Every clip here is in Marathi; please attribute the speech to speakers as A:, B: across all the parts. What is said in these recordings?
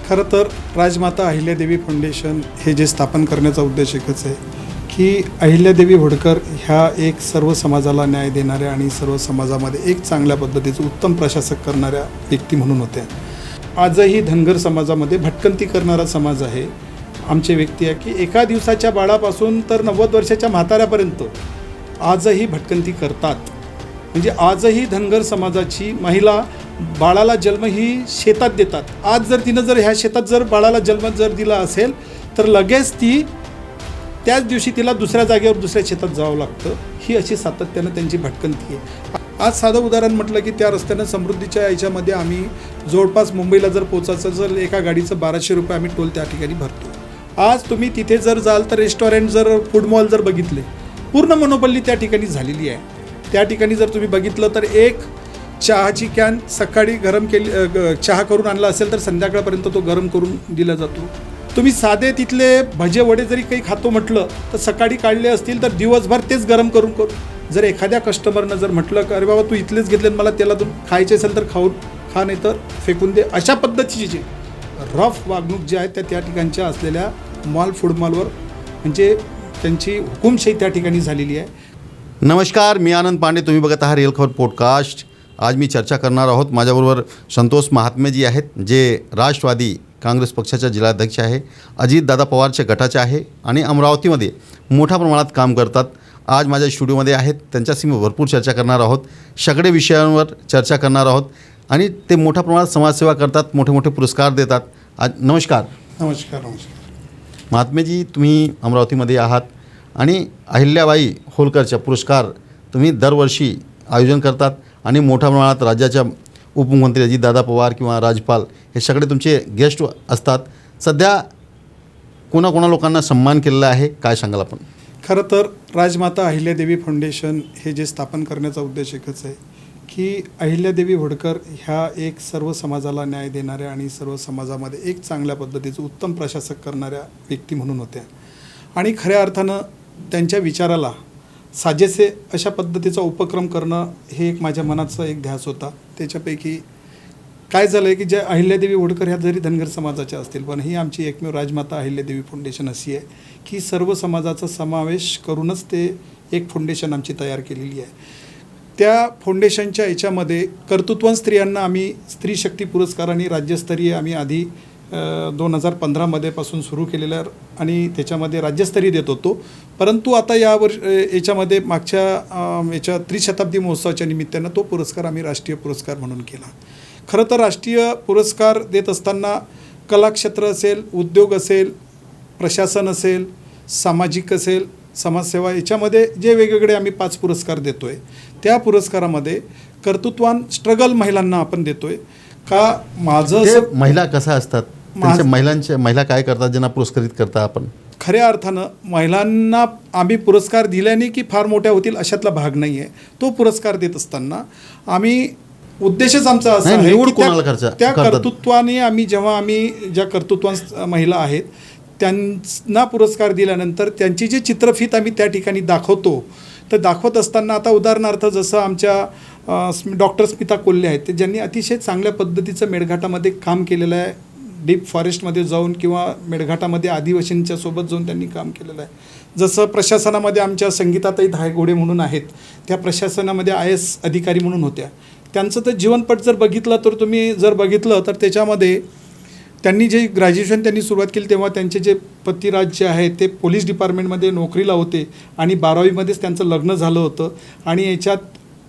A: खरं तर राजमाता अहिल्यादेवी फाउंडेशन हे जे स्थापन करण्याचा उद्देश एकच आहे की अहिल्यादेवी होळकर ह्या एक सर्व समाजाला न्याय देणाऱ्या आणि सर्व समाजामध्ये एक चांगल्या पद्धतीचं उत्तम प्रशासक करणाऱ्या व्यक्ती म्हणून होत्या. आजही धनगर समाजामध्ये भटकंती करणारा समाज आहे. आमचे व्यक्ती आहे की एका दिवसाच्या बाळापासून तर 90 वर्षाच्या म्हाताऱ्यापर्यंत आजही भटकंती करतात. म्हणजे आजही धनगर समाजाची महिला बाळाला जन्म ही शेतात देतात. आज जर तिनं ह्या शेतात जर बाळाला जन्म दिला असेल तर लगेच ती त्याच दिवशी तिला दुसऱ्या जागेवर दुसऱ्या शेतात जावं लागतं. ही अशी सातत्यानं त्यांची भटकंती आहे. आज साधं उदाहरण म्हटलं की त्या रस्त्यानं समृद्धीच्या याच्यामध्ये आम्ही जवळपास मुंबईला जर पोचायचं जर एका गाडीचं 1200 रुपये आम्ही टोल त्या ठिकाणी भरतो. आज तुम्ही तिथे जर जाल तर रेस्टॉरंट जर फूड मॉल जर बघितले पूर्ण मोनोपॉली त्या ठिकाणी झालेली आहे. त्या ठिकाणी जर तुम्ही बघितलं तर एक चहाची कॅन सकाळी गरम केली चहा करून आणला असेल तर संध्याकाळपर्यंत तो गरम करून दिला जातो. तुम्ही साधे तिथले भजे वडे जरी काही खातो म्हटलं तर सकाळी काढले असतील तर दिवसभर तेच गरम करून जर एखाद्या कस्टमरनं जर म्हटलं की अरे बाबा तू इथलेच घेतले मला त्याला तू खायचे असेल तर खा नाही तर फेकून दे, अशा पद्धतीची जी रफ वागणूक जी आहे त्या ठिकाणच्या असलेल्या फूड मॉलवर म्हणजे त्यांची हुकुमशाही त्या ठिकाणी झालेली आहे.
B: नमस्कार, मी आनंद पांडे. तुम्ही बघत आहात रिअल खबर पॉडकास्ट. आज मी चर्चा करणार आहोत. माझ्याबरोबर संतोष महात्मेजी आहेत, जे राष्ट्रवादी काँग्रेस पक्षाच्या जिल्हाध्यक्ष आहे, अजितदादा पवारच्या गटाचे आहे आणि अमरावतीमध्ये मोठ्या प्रमाणात काम करतात. आज माझ्या स्टुडिओमध्ये आहेत. त्यांच्याशी मी भरपूर चर्चा करणार आहोत. सगळे विषयांवर चर्चा करणार आहोत आणि ते मोठ्या प्रमाणात समाजसेवा करतात, मोठे मोठे पुरस्कार देतात. आज नमस्कार.
A: नमस्कार.
B: महात्मेजी, तुम्ही अमरावतीमध्ये आहात आणि अहिल्याबाई होळकरचा पुरस्कार तुम्ही दरवर्षी आयोजन करतात आणि मोठ्या प्रमाणात राज्याच्या उपमुख्यमंत्री अजितदादा पवार किंवा राज्यपाल हे सगळे तुमचे गेस्ट असतात. सध्या कोणाकोणा लोकांना सन्मान केलेला आहे, काय सांगाल आपण?
A: खरं तर राजमाता अहिल्यादेवी फाउंडेशन हे जे स्थापन करण्याचा उद्देश एकच आहे की अहिल्यादेवी होळकर ह्या एक सर्व समाजाला न्याय देणाऱ्या आणि सर्व समाजामध्ये एक चांगल्या पद्धतीचं उत्तम प्रशासक करणाऱ्या व्यक्ती म्हणून होत्या. आणि खऱ्या अर्थानं त्यांच्या विचाराला साजेसे अशा पद्धतीचा उपक्रम करणं हे एक माझ्या मनाचा एक ध्यास होता. त्याच्यापैकी काय झालं आहे की ज्या अहिल्यादेवी होळकर ह्या जरी धनगर समाजाच्या असतील पण ही आमची एकमेव राजमाता अहिल्यादेवी फाउंडेशन अशी आहे की सर्व समाजाचा समावेश करूनच ते एक फाउंडेशन आमची तयार केलेली आहे. त्या फाउंडेशनच्या याच्यामध्ये कर्तृत्ववान स्त्रियांना आम्ही स्त्री शक्ती पुरस्काराने राज्यस्तरीय आम्ही आधी 2015 पासून सुरू केलेल्या आणि त्याच्यामध्ये राज्यस्तरीय देत होतो. परंतु आता याच्यामध्ये मागच्या त्रिशताब्दी महोत्सवाच्या निमित्तानं तो पुरस्कार आम्ही राष्ट्रीय पुरस्कार म्हणून केला. खरं तर राष्ट्रीय पुरस्कार देत असताना कलाक्षेत्र असेल, उद्योग असेल, प्रशासन असेल, सामाजिक असेल, समाजसेवा याच्यामध्ये जे वेगवेगळे आम्ही 5 पुरस्कार देतो आहे त्या पुरस्कारामध्ये कर्तृत्ववान स्ट्रगल महिलांना आपण देतो आहे. का माझं
B: महिला कसा असतात, महिला काय करतात ज्यांना पुरस्कृत करता आपण?
A: खऱ्या अर्थानं महिलांना आम्ही पुरस्कार दिल्याने की फार मोठ्या होतील अशातला भाग नाही आहे. तो पुरस्कार देत असताना आम्ही उद्देशच आमचा असा आहे की त्या कर्तृत्वाने आम्ही ज्या कर्तृत्वान महिला आहेत त्यांना पुरस्कार दिल्यानंतर त्यांची जी चित्रफीत आम्ही त्या ठिकाणी दाखवतो. तर दाखवत असताना आता उदाहरणार्थ जसं आमच्या डॉक्टर स्मिता कोल्हे आहेत, ते ज्यांनी अतिशय चांगल्या पद्धतीचं मेळघाटामध्ये काम केलेलं आहे. डीप फॉरेस्टमध्ये जाऊन किंवा मेळघाटामध्ये आदिवासींच्या सोबत जाऊन त्यांनी काम केलेलं आहे. जसं प्रशासनामध्ये आमच्या संगीताताई धायगोडे म्हणून आहेत, त्या प्रशासनामध्ये IAS अधिकारी म्हणून होत्या. त्यांचं तर जीवनपट जर बघितलं तर तुम्ही जर बघितलं तर त्याच्यामध्ये त्यांनी जे ग्रॅज्युएशन त्यांनी सुरुवात केली तेव्हा त्यांचे जे पतिराज जे आहे ते पोलीस डिपार्टमेंटमध्ये नोकरीला होते आणि 12वीमध्येच त्यांचं लग्न झालं होतं आणि याच्यात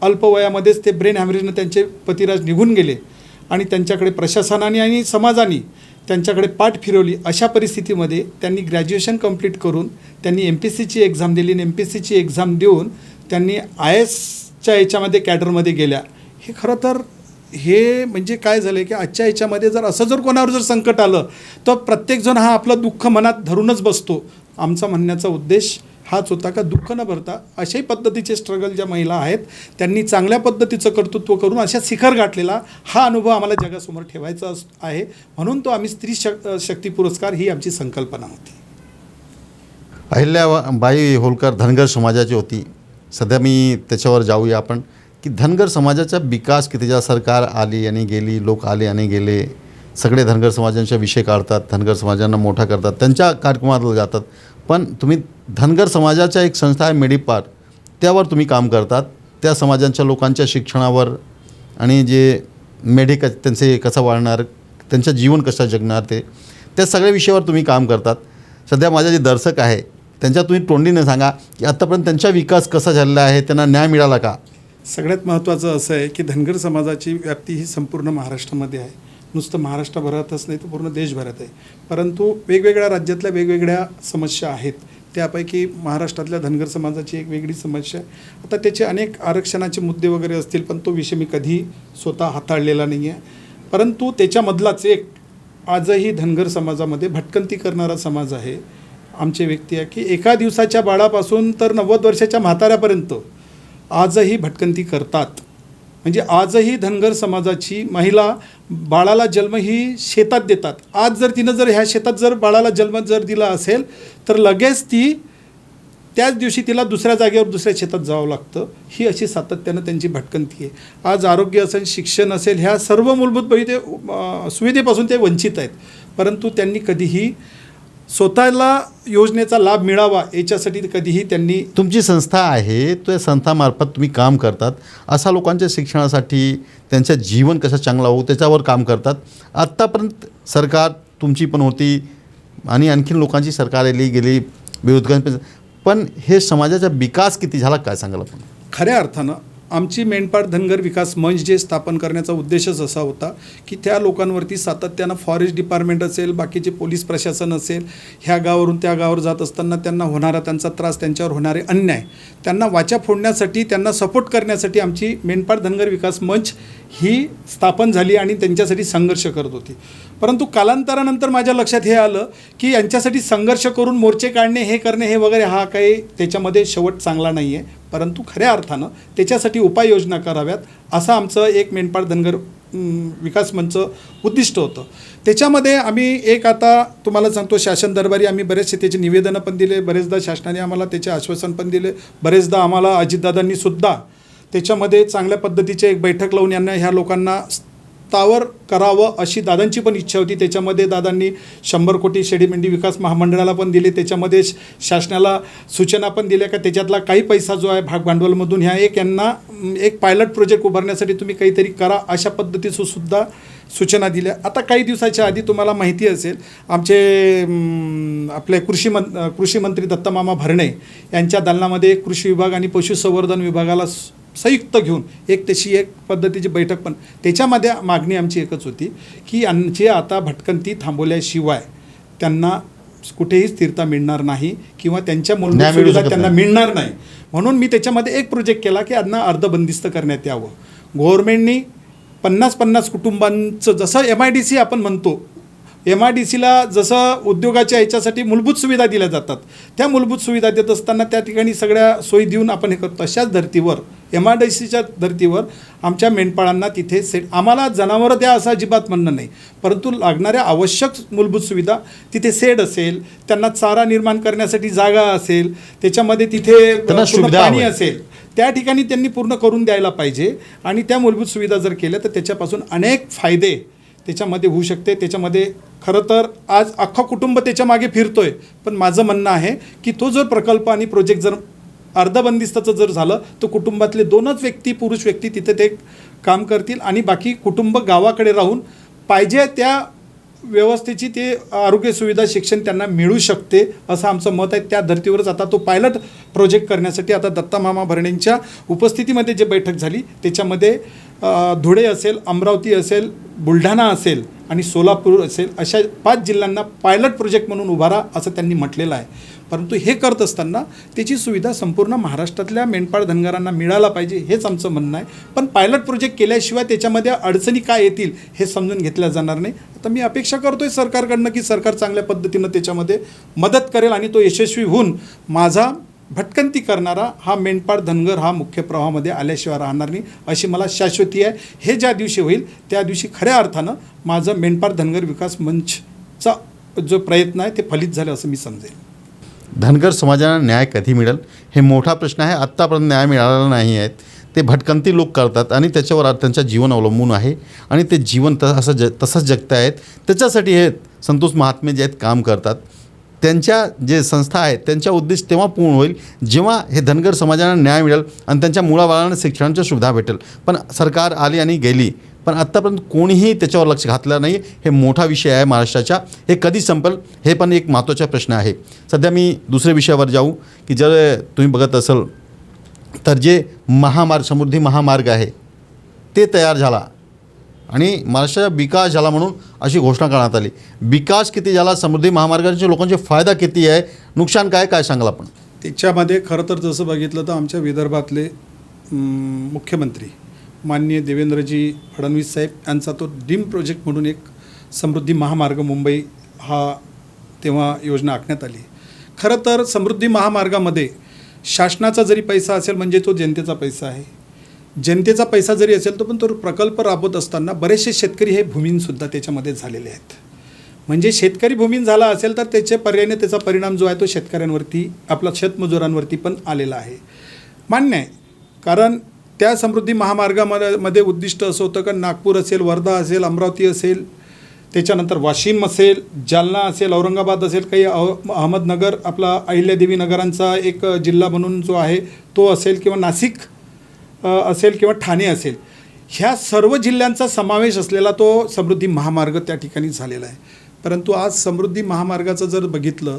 A: अल्पवयामध्येच ते ब्रेन हॅमरेजनं त्यांचे पतिराज निघून गेले आणि त्यांच्याकडे प्रशासनाने आणि समाजाने त्यांच्याकडे पाठ फिरवली. अशा परिस्थितीमध्ये त्यांनी ग्रॅज्युएशन कंप्लीट करून त्यांनी MPSCची एक्झाम दिली आणि MPSCची एक्झाम देऊन त्यांनी IASच्या याच्यामध्ये कॅडरमध्ये गेल्या. हे खरं तर हे म्हणजे काय झालं की आजच्या याच्यामध्ये जर असं जर कोणावर जर संकट आलं तर प्रत्येकजण हा आपलं दुःख मनात धरूनच बसतो. आमचा म्हणण्याचा उद्देश हाच होता का दुःख न भरता अशाही पद्धतीचे स्ट्रगल ज्या महिला आहेत त्यांनी चांगल्या पद्धतीचं कर्तृत्व करून अशा शिखर गाठलेला हा अनुभव आम्हाला जगासमोर ठेवायचा आहे. म्हणून तो आम्ही स्त्री शक्ती पुरस्कार ही आमची संकल्पना होती.
B: अहिल्याबाई होळकर धनगर समाजाची होती. सध्या मी त्याच्यावर जाऊया आपण की धनगर समाजाचा विकास किती, ज्या सरकार आली आणि गेली, लोक आले आणि गेले, सगळे धनगर समाजांचे विषय काढतात, धनगर समाजांना मोठा करतात, त्यांच्या कार्यक्रमात जातात. पण तुम्ही धनगर समाजाच्या एक संस्था आहे मेडिपार, त्यावर तुम्ही काम करतात. त्या समाजांच्या लोकांच्या शिक्षणावर आणि जे त्यांचे कसं वाढणार, त्यांचं जीवन कसं जगणार, त्या सगळ्या विषयावर तुम्ही काम करतात. सध्या माझे जे दर्शक आहे त्यांच्या तुम्ही तोंडीने सांगा की आत्तापर्यंत त्यांचा विकास कसा झालेला आहे, त्यांना न्याय मिळाला का?
A: सगळ्यात महत्त्वाचं असं आहे की धनगर समाजाची व्याप्ती ही संपूर्ण महाराष्ट्रामध्ये आहे. नुसतं महाराष्ट्रभरातच नाही तर पूर्ण देशभरात आहे. परंतु वेगवेगळ्या राज्यातल्या वेगवेगळ्या समस्या आहेत. त्यापैकी महाराष्ट्रातल्या धनगर समाजाची एक वेगळी समस्या आहे. आता त्याचे अनेक आरक्षणाचे मुद्दे वगैरे असतील, पण तो विषय मी कधी स्वतः हाताळलेला नाही आहे. परंतु त्याच्यामधलाच एक आजही धनगर समाजामध्ये भटकंती करणारा समाज आहे. आमचे व्यक्ती आहे की एका दिवसाच्या बाळापासून तर 90 वर्षाच्या म्हाताऱ्यापर्यंत आजही भटकंती करतात. म्हणजे आजही धनगर समाजाची महिला बाळाला जन्म ही शेतात देतात. आज जर तिनं ह्या शेतात जर बाळाला जन्म दिला असेल तर लगेच ती त्याच दिवशी तिला दुसऱ्या जागेवर दुसऱ्या शेतात जावं लागतं. ही अशी सातत्यानं त्यांची भटकंती आहे. आज आरोग्य असेल, शिक्षण असेल, ह्या सर्व मूलभूत सुविधेपासून ते वंचित आहेत. परंतु त्यांनी कधीही स्वतःला योजनेचा लाभ मिळावा याच्यासाठी कधीही त्यांनी.
B: तुमची संस्था आहे, त्या संस्थामार्फत तुम्ही काम करतात. अशा लोकांच्या शिक्षणासाठी, त्यांचं जीवन कसं चांगलं होऊ त्याच्यावर काम करतात. आत्तापर्यंत सरकार तुमची पण होती आणि आणखीन लोकांची सरकार आली गेली बेरोजगार, पण हे समाजाचा विकास किती झाला काय सांगाल आपण?
A: खऱ्या अर्थानं आमची मेंढपाळ धनगर विकास मंच जे स्थापन करण्याचा उद्देशच असा होता की त्या लोकांवरती सातत्यानं फॉरेस्ट डिपार्टमेंट असेल, बाकीचे पोलीस प्रशासन असेल, ह्या गावावरून त्या गावावर जात असताना त्यांना होणारा त्यांचा त्रास, त्यांच्यावर होणारे अन्याय, त्यांना वाचा फोडण्यासाठी, त्यांना सपोर्ट करण्यासाठी आमची मेंढपाळ धनगर विकास मंच ही स्थापन झाली आणि त्यांच्यासाठी संघर्ष करत होती. परंतु कालांतरानंतर माझ्या लक्षात हे आलं की यांच्यासाठी संघर्ष करून मोर्चे काढणे, हे करणे, हे वगैरे हा काही त्याच्यामध्ये शेवट चांगला नाही आहे. परंतु खऱ्या अर्थानं त्याच्यासाठी उपाययोजना कराव्यात असं आमचं एक मेंढपाळ धनगर विकास मंच उद्दिष्ट होतं. त्याच्यामध्ये आम्ही एक आता तुम्हाला सांगतो, शासन दरबारी आम्ही बरेचसे त्याचे निवेदनं पण दिले, बरेचदा शासनाने आम्हाला त्याचे आश्वासन पण दिले, बरेचदा आम्हाला अजितदादांनी सुद्धा त्याच्यामध्ये चांगल्या पद्धतीचे एक बैठक लावून यांना ह्या लोकांना स्थावर करावं अशी दादांची पण इच्छा होती. त्याच्यामध्ये दादांनी 100 कोटी शेळीमेंढी विकास महामंडळाला पण दिले. त्याच्यामध्ये शासनाला सूचना पण दिल्या का त्याच्यातला काही पैसा जो आहे भाग भांडवलमधून ह्या यांना एक पायलट प्रोजेक्ट उभारण्यासाठी तुम्ही काहीतरी करा अशा पद्धतीचं सुद्धा सूचना दिल्या. आता काही दिवसाच्या आधी तुम्हाला माहिती असेल, आमचे आपले कृषी मंत्री दत्तमामा भरणे यांच्या दालनामध्ये कृषी विभाग आणि पशुसंवर्धन विभागाला संयुक्त घेऊन एक तशी एक पद्धतीची बैठक पण. त्याच्यामध्ये मागणी आमची एकच होती की यांची आता भटकंती थांबवल्याशिवाय त्यांना कुठेही स्थिरता मिळणार नाही किंवा त्यांच्या मूलभूत सुविधा त्यांना मिळणार नाही. म्हणून मी त्याच्यामध्ये एक प्रोजेक्ट केला की यांना अर्धबंदिस्त करण्यात यावं. गव्हर्नमेंटनी 50-50 कुटुंबांचं, जसं MIDC आपण म्हणतो, MIDCला जसं उद्योगाच्या ह्याच्यासाठी मूलभूत सुविधा दिल्या जातात, त्या मूलभूत सुविधा देत असताना त्या ठिकाणी सगळ्या सोयी देऊन आपण हे करतो. तशाच धर्तीवर MIDCच्या धर्तीवर आमच्या मेंढपाळांना तिथे आम्हाला जनावरं द्या असं अजिबात म्हणणं नाही, परंतु लागणाऱ्या आवश्यक मूलभूत सुविधा तिथे शेड असेल, त्यांना चारा निर्माण करण्यासाठी जागा असेल, त्याच्यामध्ये तिथे पाणी असेल, त्या ठिकाणी त्यांनी पूर्ण करून द्यायला पाहिजे. आणि त्या मूलभूत सुविधा जर केल्या तर त्याच्यापासून अनेक फायदे त्याच्यामध्ये होऊ शकते. त्याच्यामध्ये खरं तर आज अख्खा कुटुंब त्याच्या मागे फिरतोय. पण माझं म्हणणं आहे की तो जर प्रकल्प आणि प्रोजेक्ट जर अर्धबंदिस्ताचं जर झालं तर कुटुंबातले 2च व्यक्ती, पुरुष व्यक्ती तिथे ते काम करतील आणि बाकी कुटुंब गावाकडे राहून पाहिजे त्या व्यवस्थेची ते आरोग्य सुविधा, शिक्षण त्यांना मिळू शकते असं आमचं मत आहे. त्या धर्तीवरच आता तो पायलट प्रोजेक्ट करण्यासाठी आता दत्तामामा भरणेंच्या उपस्थितीमध्ये जे बैठक झाली त्याच्यामध्ये धुळे असेल, अमरावती असेल, बुलढाणा असेल आणि सोलापूर असेल, अशा 5 जिल्ह्यांना पायलट प्रोजेक्ट म्हणून उभारा असं त्यांनी म्हटलेलं आहे. परंतु हे करत असताना त्याची सुविधा संपूर्ण महाराष्ट्रातल्या मेंढपाळ धनगरांना मिळायला पाहिजे हेच आमचं म्हणणं आहे. पण पायलट प्रोजेक्ट केल्याशिवाय त्याच्यामध्ये अडचणी काय येतील हे समजून घेतल्या जाणार नाही. आता मी अपेक्षा करतोय सरकारकडनं की सरकार चांगल्या पद्धतीनं त्याच्यामध्ये मदत करेल आणि तो यशस्वी होऊन माझा भटकंती करणारा हा मेंढपाळ धनगर हा मुख्य प्रवाहामध्ये आल्याशिवाय राहणार नाही अशी मला शाश्वती आहे. हे ज्या दिवशी होईल त्या दिवशी खऱ्या अर्थानं माझं मेंढपाळ धनगर विकास मंचचा जो प्रयत्न आहे ते फलित झालं असं मी समजेल.
B: धनगर समाजाला न्याय कधी मिळेल हे मोठा प्रश्न आहे. आत्तापर्यंत न्याय मिळालेला नाही आहे. ते भटकंती लोक करतात आणि त्याच्यावर त्यांचं जीवन अवलंबून आहे आणि ते जीवन तसंच जगत आहेत. त्याच्यासाठी हे संतोष महात्मे जे आहेत काम करतात. त्यांच्या जे संस्था आहेत त्यांच्या उद्देश तेव्हा पूर्ण होईल जेव्हा हे धनगर समाजाला न्याय मिळेल आणि त्यांच्या मुलाबाळांना शिक्षणाची सुविधा भेटेल. पण सरकार आली आणि गेली, पण आत्तापर्यंत कोणीही त्याच्यावर लक्ष घातलं नाही. हे मोठा विषय आहे महाराष्ट्राचा. हे कधी संपेल हे पण एक महत्त्वाचा प्रश्न आहे. सध्या मी दुसऱ्या विषयावर जाऊ की जर तुम्ही बघत असाल तर जे समृद्धी महामार्ग आहे ते तयार झाला आणि महाराष्ट्राचा विकास झाला म्हणून अशी घोषणा करण्यात आली. विकास किती झाला, समृद्धी महामार्गाचे लोकांचे फायदा किती आहे, नुकसान काय सांगाल आपण?
A: त्याच्यामध्ये खरं तर जसं बघितलं तर आमच्या विदर्भातले मुख्यमंत्री माननीय देवेंद्रजी फडणवीस साहेब यांचा तो ड्रीम प्रोजेक्ट म्हणून एक समृद्धी महामार्ग मुंबई हा तेव्हा योजना आखण्यात आली. खरं तर समृद्धी महामार्गामध्ये शासनाचा जरी पैसा असेल म्हणजे तो जनतेचा पैसा आहे. जनतेचा पैसा जरी असेल तो पण तो प्रकल्प राबवत असताना बरेचसे शेतकरी हे भूमीनसुद्धा त्याच्यामध्ये झालेले आहेत. म्हणजे शेतकरी भूमीन झाला असेल तर त्याच्या पर्यायाने त्याचा परिणाम जो आहे तो शेतकऱ्यांवरती आपला शेतमजुरांवरती पण आलेला आहे. मान्य आहे, कारण त्या समृद्धी महामार्गामध्ये उद्दिष्ट असं होतं का नागपूर असेल, वर्धा असेल, अमरावती असेल, त्याच्यानंतर वाशिम असेल, जालना असेल, औरंगाबाद असेल, काही अहमदनगर आपला अहिल्यादेवी नगरांचा एक जिल्हा म्हणून जो आहे तो असेल, किंवा नाशिक असेल, किंवा ठाणे असेल, ह्या सर्व जिल्ह्यांचा समावेश असलेला तो समृद्धी महामार्ग त्या ठिकाणी झालेला आहे. परंतु आज समृद्धी महामार्गाचं जर बघितलं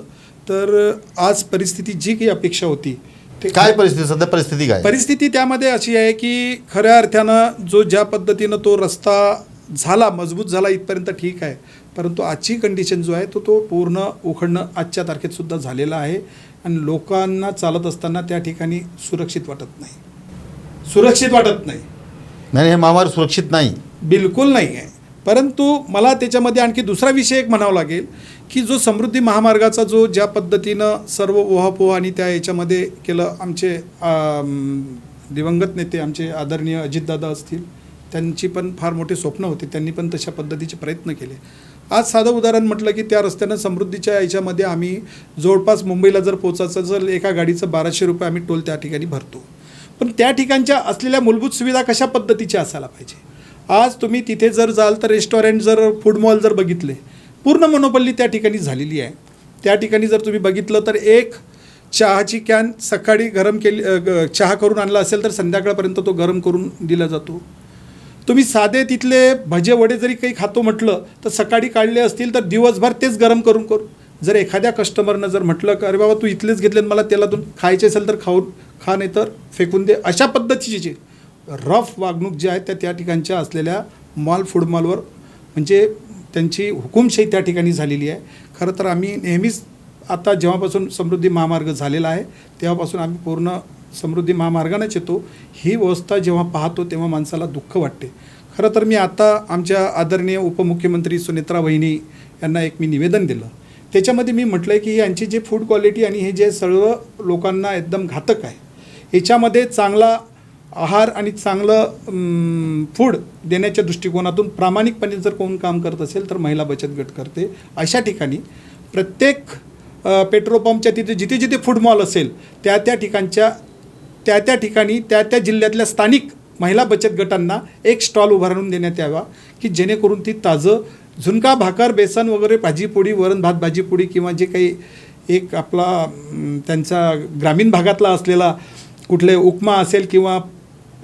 A: तर आज परिस्थिती जी काही अपेक्षा होती ते
B: काय परिस्थिती, सध्या परिस्थिती काय?
A: परिस्थिती त्यामध्ये अशी आहे की खऱ्या अर्थानं ज्या पद्धतीनं तो रस्ता झाला, मजबूत झाला इथपर्यंत ठीक आहे, परंतु आजची कंडिशन जो आहे तो पूर्ण उखडणं आजच्या तारखेतसुद्धा झालेला आहे आणि लोकांना चालत असताना त्या ठिकाणी सुरक्षित वाटत नाही.
B: नाही, हे महामार्ग सुरक्षित नाही,
A: बिलकुल नाही आहे. परंतु मला त्याच्यामध्ये आणखी दुसरा विषय एक म्हणावा लागेल की जो समृद्धी महामार्गाचा जो ज्या पद्धतीनं सर्व ओहापोहा आणि त्या याच्यामध्ये केलं, आमचे दिवंगत नेते आमचे आदरणीय अजितदादा असतील, त्यांची पण फार मोठे स्वप्न होते, त्यांनी पण तशा पद्धतीचे प्रयत्न केले. आज साधं उदाहरण म्हटलं की त्या रस्त्यानं समृद्धीच्या याच्यामध्ये आम्ही जवळपास मुंबईला जर पोचायचं जर एका गाडीचं 1200 रुपये आम्ही टोल त्या ठिकाणी भरतो. पण त्या ठिकाणच्या असलेल्या मूलभूत सुविधा कशा पद्धतीच्या असायला पाहिजे. आज तुम्ही तिथे जर जाल तर रेस्टॉरंट जर फूड मॉल जर बघितले, पूर्ण मोनोपॉली त्या ठिकाणी झालेली आहे. त्या ठिकाणी जर तुम्ही बघितलं तर एक चहाची कॅन सकाळी गरम चहा करून आणला असेल तर संध्याकाळपर्यंत तो गरम करून दिला जातो. तुम्ही साधे तिथले भजे वडे जरी काही खातो म्हटलं तर सकाळी काढले असतील तर दिवसभर तेच गरम करून जर एखाद्या कस्टमरनं जर म्हटलं की अरे बाबा तू इथलेच घेतले मला तेलातून खायचे असेल तर खा नाही तर फेकून दे, अशा पद्धतीची रफ वागणूक जी आहे त्या ठिकाणच्या असलेल्या फूड मॉलवर म्हणजे त्यांची हुकुमशाही त्या ठिकाणी झालेली आहे. खरं तर आम्ही नेहमीच आता जेव्हापासून समृद्धी महामार्ग झालेला आहे तेव्हापासून आम्ही पूर्ण समृद्धी महामार्गानेच येतो. ही व्यवस्था जेव्हा पाहतो तेव्हा माणसाला दुःख वाटते. खरं तर मी आता आमच्या आदरणीय उपमुख्यमंत्री सुनेत्रा वहिनी यांना एक मी निवेदन दिलं. त्याच्यामध्ये मी म्हटलं आहे की यांची जे फूड क्वालिटी आणि हे जे सर्व लोकांना एकदम घातक आहे, याच्यामध्ये चांगला आहार आणि चांगलं फूड देण्याच्या दृष्टिकोनातून प्रामाणिकपणे जर कोण काम करत असेल तर महिला बचत गट करते. अशा ठिकाणी प्रत्येक पेट्रोल पंपच्या तिथे जिथे फूड मॉल असेल त्या ठिकाणी त्या जिल्ह्यातल्या स्थानिक महिला बचत गटांना एक स्टॉल उभारून देण्यात यावा की जेणेकरून ती ताजं झुणका भाकर बेसन वगैरे भाजीपोळी, वरण भात भाजीपोळी किंवा जे काही एक आपला त्यांचा ग्रामीण भागातला असलेला कुठले उपमा असेल किंवा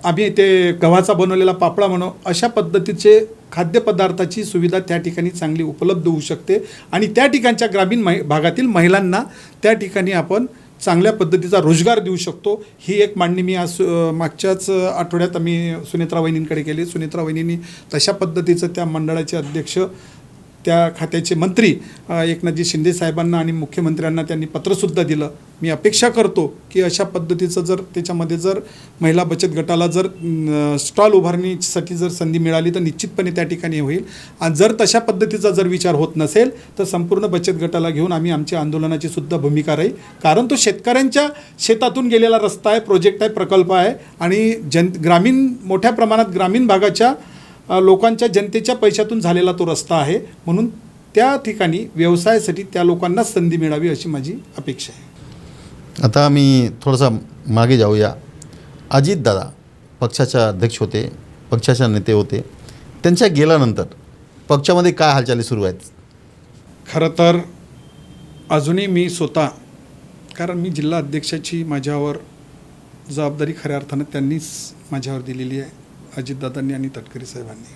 A: आम्ही ते गव्हाचा बनवलेला पापडा म्हणू, अशा पद्धतीचे खाद्यपदार्थाची सुविधा त्या ठिकाणी चांगली उपलब्ध होऊ शकते आणि त्या ठिकाणच्या ग्रामीण भागातील महिलांना त्या ठिकाणी आपण चांगल्या पद्धतीचा रोजगार देऊ शकतो. ही एक मांडणी मी आज मागच्याच आठवड्यात आम्ही सुनेत्रा वहिनींकडे केली. सुनेत्रा वहिनींनी तशा पद्धतीचं त्या मंडळाचे अध्यक्ष, त्या खात्याचे मंत्री एकनाथजी शिंदे साहेबांना आणि मुख्यमंत्र्यांना त्यांनी पत्रसुद्धा दिलं. मी अपेक्षा करतो की अशा पद्धतीचं जर त्याच्यामध्ये जर महिला बचत गटाला जर स्टॉल उभारणीसाठी जर संधी मिळाली तर निश्चितपणे त्या ठिकाणी होईल. आणि जर तशा पद्धतीचा जर विचार होत नसेल तर संपूर्ण बचत गटाला घेऊन आम्ही आमच्या आंदोलनाची सुद्धा भूमिका राहील. कारण तो शेतकऱ्यांच्या शेतातून गेलेला रस्ता आहे, प्रोजेक्ट आहे, प्रकल्प आहे आणि मोठ्या प्रमाणात ग्रामीण भागाच्या लोकांच्या जनतेच्या पैशातून झालेला तो रस्ता आहे. म्हणून त्या ठिकाणी व्यवसायासाठी त्या लोकांना संधी मिळावी अशी माझी अपेक्षा आहे.
B: आता मी थोडंसं मागे जाऊया. अजितदादा पक्षाचे अध्यक्ष होते, पक्षाचे नेते होते, त्यांच्या गेल्यानंतर पक्षामध्ये काय हालचाली सुरू आहेत?
A: खरं तर अजूनही मी स्वतः, कारण मी जिल्हा अध्यक्षाची माझ्यावर जबाबदारी खऱ्या अर्थानं त्यांनीच माझ्यावर दिलेली आहे, अजितदादांनी आणि तटकरे साहेबांनी.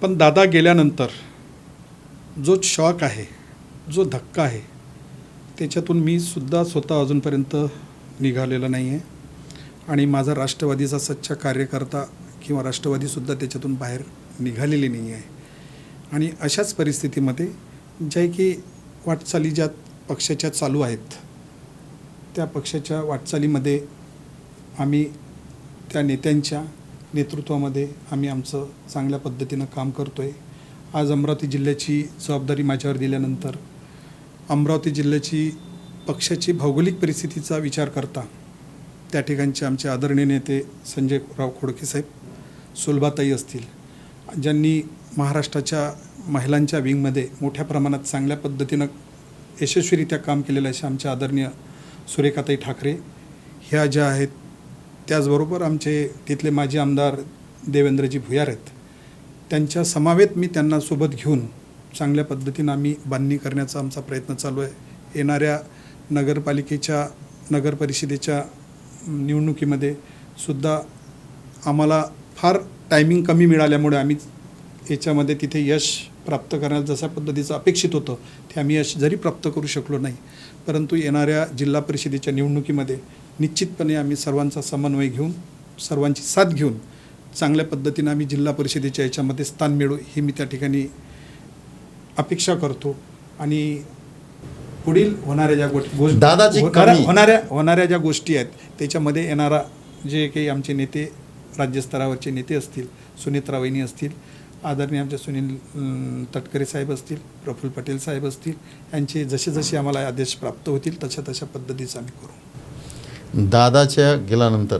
A: पण दादा गेल्यानंतर जो शॉक आहे, जो धक्का आहे, त्याच्यातून मी सुद्धा स्वतः अजूनपर्यंत निघालेला नाही आहे. आणि माझा राष्ट्रवादीचा सच्चा कार्यकर्ता किंवा राष्ट्रवादीसुद्धा त्याच्यातून बाहेर निघालेली नाही आहे. आणि अशाच परिस्थितीमध्ये ज्या की वाटचाली ज्या पक्षाच्या चालू आहेत, त्या पक्षाच्या वाटचालीमध्ये आम्ही त्या नेत्यांच्या नेतृत्वामध्ये आम्ही आमचं चांगल्या पद्धतीनं काम करतो आहे. आज अमरावती जिल्ह्याची जबाबदारी माझ्यावर दिल्यानंतर अमरावती जिल्ह्याची पक्षाची भौगोलिक परिस्थितीचा विचार करता त्या ठिकाणचे आमचे आदरणीय नेते संजयराव खोडके साहेब, सुलभाताई असतील, ज्यांनी महाराष्ट्राच्या महिलांच्या विंगमध्ये मोठ्या प्रमाणात चांगल्या पद्धतीनं यशस्वीरित्या काम केलेलं अशा आमच्या आदरणीय सुरेखाताई ठाकरे ह्या ज्या आहेत, त्याचबरोबर आमचे तिथले माजी आमदार देवेंद्रजी भुयार आहेत, त्यांच्या समवेत मी त्यांना सोबत घेऊन चांगल्या पद्धतीनं आम्ही बांधणी करण्याचा आमचा प्रयत्न चालू आहे. येणाऱ्या नगरपालिकेच्या नगरपरिषदेच्या निवडणुकीमध्ये सुद्धा आम्हाला फार टायमिंग कमी मिळाल्यामुळे आम्ही याच्यामध्ये तिथे यश प्राप्त करण्यास जशा पद्धतीचं अपेक्षित होतं ते आम्ही यश जरी प्राप्त करू शकलो नाही, परंतु येणाऱ्या जिल्हा परिषदेच्या निवडणुकीमध्ये निश्चितपणे आम्ही सर्वांचा समन्वय घेऊन, सर्वांची साथ घेऊन चांगल्या पद्धतीनं आम्ही जिल्हा परिषदेच्या याच्यामध्ये स्थान मिळवू ही मी त्या ठिकाणी अपेक्षा करतो. आणि पुढील होणाऱ्या ज्या होणाऱ्या ज्या गोष्टी आहेत त्याच्यामध्ये येणारा जे काही आमचे नेते, राज्यस्तरावरचे नेते असतील, सुनेत्रा वहिनी असतील, आदरणीय आमचे सुनील तटकरे साहेब असतील, प्रफुल्ल पटेल साहेब असतील, यांचे जसे जसे आम्हाला आदेश प्राप्त होतील तशा पद्धतीचं आम्ही करू.
B: दादाच्या गेल्यानंतर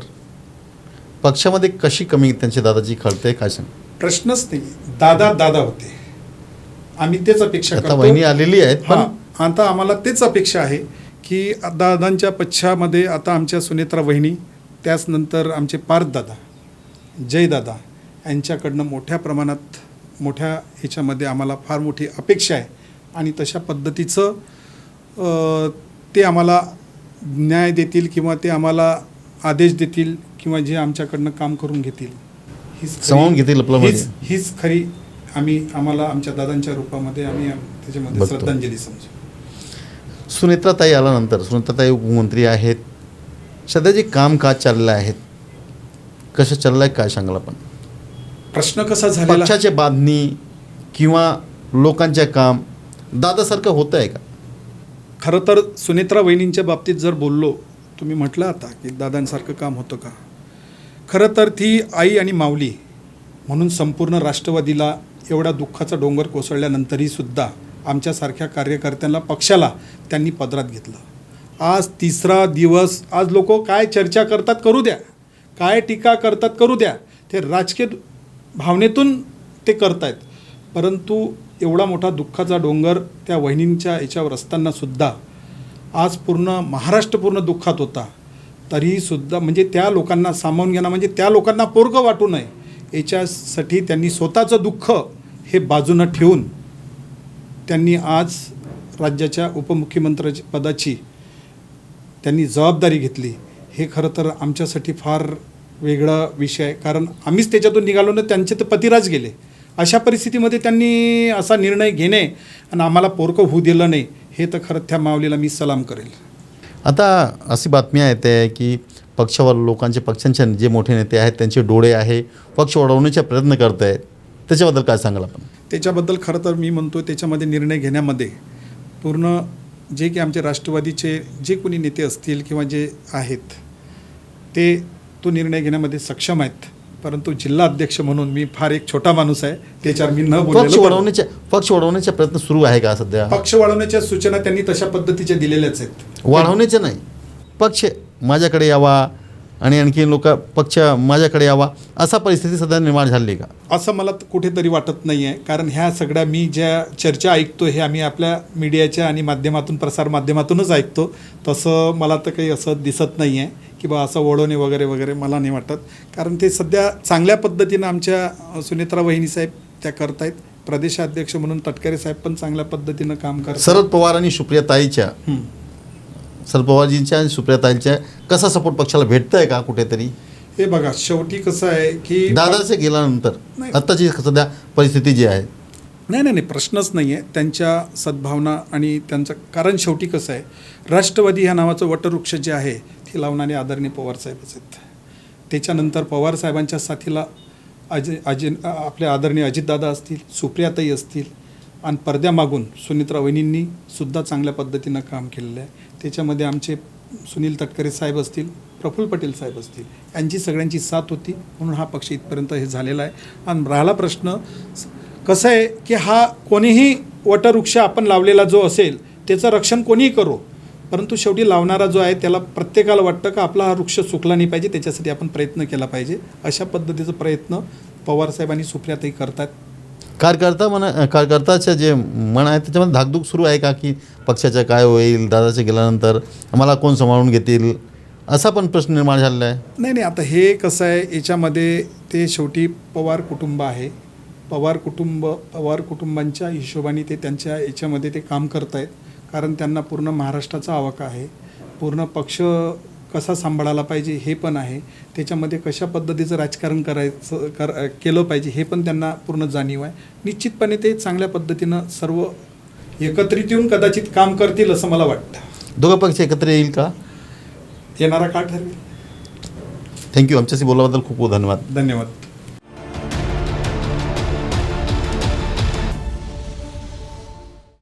B: पक्षामध्ये कशी कमी त्यांची दादाची खळते काय सांग?
A: प्रश्नच नाही, दादा होते, आम्ही तेच अपेक्षा
B: आता
A: करतो.
B: वहिनी आलेली आहेत, पण
A: आता आम्हाला तेच अपेक्षा आहे की दादांच्या पक्षामध्ये आता आमच्या सुनेत्रा वहिनी, त्याचनंतर आमचे पार्थदादा, जयदादा यांच्याकडनं मोठ्या प्रमाणात मोठ्या ह्याच्यामध्ये आम्हाला फार मोठी अपेक्षा आहे. आणि तशा पद्धतीचं ते आम्हाला न्याय देतील किंवा ते आम्हाला आदेश देतील किंवा जे आमच्याकडनं काम करून घेतील
B: सामावून घेतील आपलं
A: हीच खरी आम्हाला आमच्या दादांच्या रूपामध्ये आम्ही त्याच्यामध्ये श्रद्धांजली समजू.
B: सुनेत्राताई आल्यानंतर, सुनेत्राताई उपमंत्री आहेत, सध्या जे कामकाज चाललं आहेत कसं चाललं आहे काय सांगाल आपण?
A: प्रश्न कसा झाला,
B: पक्षाचे बांधणी किंवा लोकांचे काम दादासारखं होतं आहे का?
A: खरं तर सुनेत्रा वहिनींच्या बाबतीत जर बोललो, तुम्ही म्हटलं आता की दादांसारखं काम होतं का, खरं तर ती आई आणि माऊली म्हणून संपूर्ण राष्ट्रवादीला एवढा दुःखाचा डोंगर कोसळल्यानंतरही सुद्धा आमच्यासारख्या कार्यकर्त्यांना, पक्षाला त्यांनी पदरात घेतलं. आज तिसरा दिवस, आज लोक काय चर्चा करतात करू द्या, काय टीका करतात करू द्या, ते राजकीय भावनेतून ते करतायत, परंतु एवढा मोठा दुःखाचा डोंगर त्या वहिनींच्या याच्यावर असतानासुद्धा आज पूर्ण महाराष्ट्र पूर्ण दुःखात होता, तरीसुद्धा म्हणजे त्या लोकांना सामावून घेणं म्हणजे त्या लोकांना पोरकं वाटू नये याच्यासाठी त्यांनी स्वतःचं दुःख हे बाजूनं ठेवून त्यांनी आज राज्याच्या उपमुख्यमंत्री पदाची त्यांनी जबाबदारी घेतली. हे खरं तर आमच्यासाठी फार वेगळा विषय आहे, कारण आम्हीच त्याच्यातून निघालो ना, त्यांचे तर पतिराज गेले. अशा परिस्थितीमध्ये त्यांनी असा निर्णय घेणे आणि आम्हाला पोरकं होऊ दिलं नाही, हे तर खरं त्या माऊलीला मी सलाम करेल.
B: आता अशी बातमी आहे की पक्षावर लोकांचे, पक्षांचे जे मोठे नेते आहेत त्यांचे डोळे आहे, पक्ष वाढवण्याचा प्रयत्न करत आहेत, त्याच्याबद्दल काय सांगाल आपण?
A: त्याच्याबद्दल खरं तर मी म्हणतो त्याच्यामध्ये निर्णय घेण्यामध्ये पूर्ण जे की आमचे राष्ट्रवादीचे जे कोणी नेते असतील किंवा जे आहेत ते तो निर्णय घेण्यामध्ये सक्षम आहेत, परंतु जिल्हा अध्यक्ष म्हणून मी फार एक छोटा माणूस आहे, त्याच्यावर मी न बोललेलो.
B: पक्ष वाढवण्याचा प्रयत्न सुरू आहे का सध्या?
A: पक्ष वाढवण्याच्या सूचना त्यांनी तशा पद्धतीच्या दिलेल्याच आहेत.
B: वाढवण्याचे नाही, पक्ष माझ्याकडे यावा, आणि आणखी लोक पक्ष माझ्याकडे यावा, असा परिस्थिती सध्या निर्माण झाली का?
A: असं मला कुठेतरी वाटत नाही आहे. कारण ह्या सगळ्या मी ज्या चर्चा ऐकतो हे आम्ही आपल्या मीडियाच्या आणि माध्यमातून, प्रसारमाध्यमातूनच ऐकतो. तसं मला तर काही असं दिसत नाही आहे की बा असं वळवणे वगैरे वगैरे मला नाही वाटत. कारण ते सध्या चांगल्या पद्धतीनं आमच्या सुनेत्रा वहिनीसाहेब त्या करतायत. प्रदेशाध्यक्ष म्हणून तटकरे साहेब पण चांगल्या पद्धतीनं काम करतात.
B: शरद पवार आणि सुप्रियाताईच्या शरद पवारजींच्या आणि सुप्रियाताईंच्या कसा सपोर्ट पक्षाला भेटतंय का कुठेतरी?
A: हे बघा, शेवटी कसं आहे की
B: दादाचे गेल्यानंतर
A: नाही.
B: आत्ताची सध्या परिस्थिती जी आहे,
A: नाही प्रश्नच नाही आहे त्यांच्या सद्भावना आणि त्यांचं. कारण शेवटी कसं आहे, राष्ट्रवादी ह्या नावाचं वटवृक्ष जे आहे ते लावणारे आदरणीय पवारसाहेबच आहेत. त्याच्यानंतर पवारसाहेबांच्या साथीला आपले आदरणीय अजितदादा असतील, सुप्रियाताई असतील, आणि पडद्यामागून सुनित्रा वहिनींनी सुद्धा चांगल्या पद्धतीनं काम केलेलं आहे. त्याच्यामध्ये आमचे सुनील तटकरे साहेब असतील, प्रफुल्ल पटेल साहेब असतील, यांची सगळ्यांची साथ होती म्हणून हा पक्ष इथपर्यंत हे झालेला आहे. आणि राहिला प्रश्न कसं आहे की हा कोणीही वटवृक्ष आपण लावलेला जो असेल त्याचं रक्षण कोणीही करो, परंतु शेवटी लावणारा जो आहे त्याला प्रत्येकाला वाटतं का आपला हा वृक्ष सुकला नाही पाहिजे, त्याच्यासाठी आपण प्रयत्न केला पाहिजे. अशा पद्धतीचा प्रयत्न पवारसाहेब आणि सुप्रियाताई करतात.
B: कार्यकर्त्याचं जे मन आहे त्याच्यामध्ये धाकधूक सुरू आहे का, की पक्षाचं काय होईल, दादाचे गेल्यानंतर आम्हाला कोण सांभाळून घेतील, असा पण प्रश्न निर्माण झालेला आहे?
A: नाही, आता हे कसं आहे, याच्यामध्ये ते शेवटी पवार कुटुंब आहे. पवार कुटुंबांच्या हिशोबाने ते त्यांच्या याच्यामध्ये ते काम करत आहेत. कारण त्यांना पूर्ण महाराष्ट्राचा आवाका आहे, पूर्ण पक्ष कसा सांभाळायला पाहिजे हे पण आहे, त्याच्यामध्ये कशा पद्धतीचं राजकारण केलं पाहिजे हे पण त्यांना पूर्ण जाणीव आहे. निश्चितपणे ते चांगल्या पद्धतीनं सर्व एकत्रित येऊन कदाचित काम करतील असं मला वाटतं.
B: दोघं पक्ष एकत्र येईल का?
A: येणारा काळ ठरवेल.
B: थँक्यू. आमच्याशी बोलल्याबद्दल खूप खूप धन्यवाद.
A: धन्यवाद.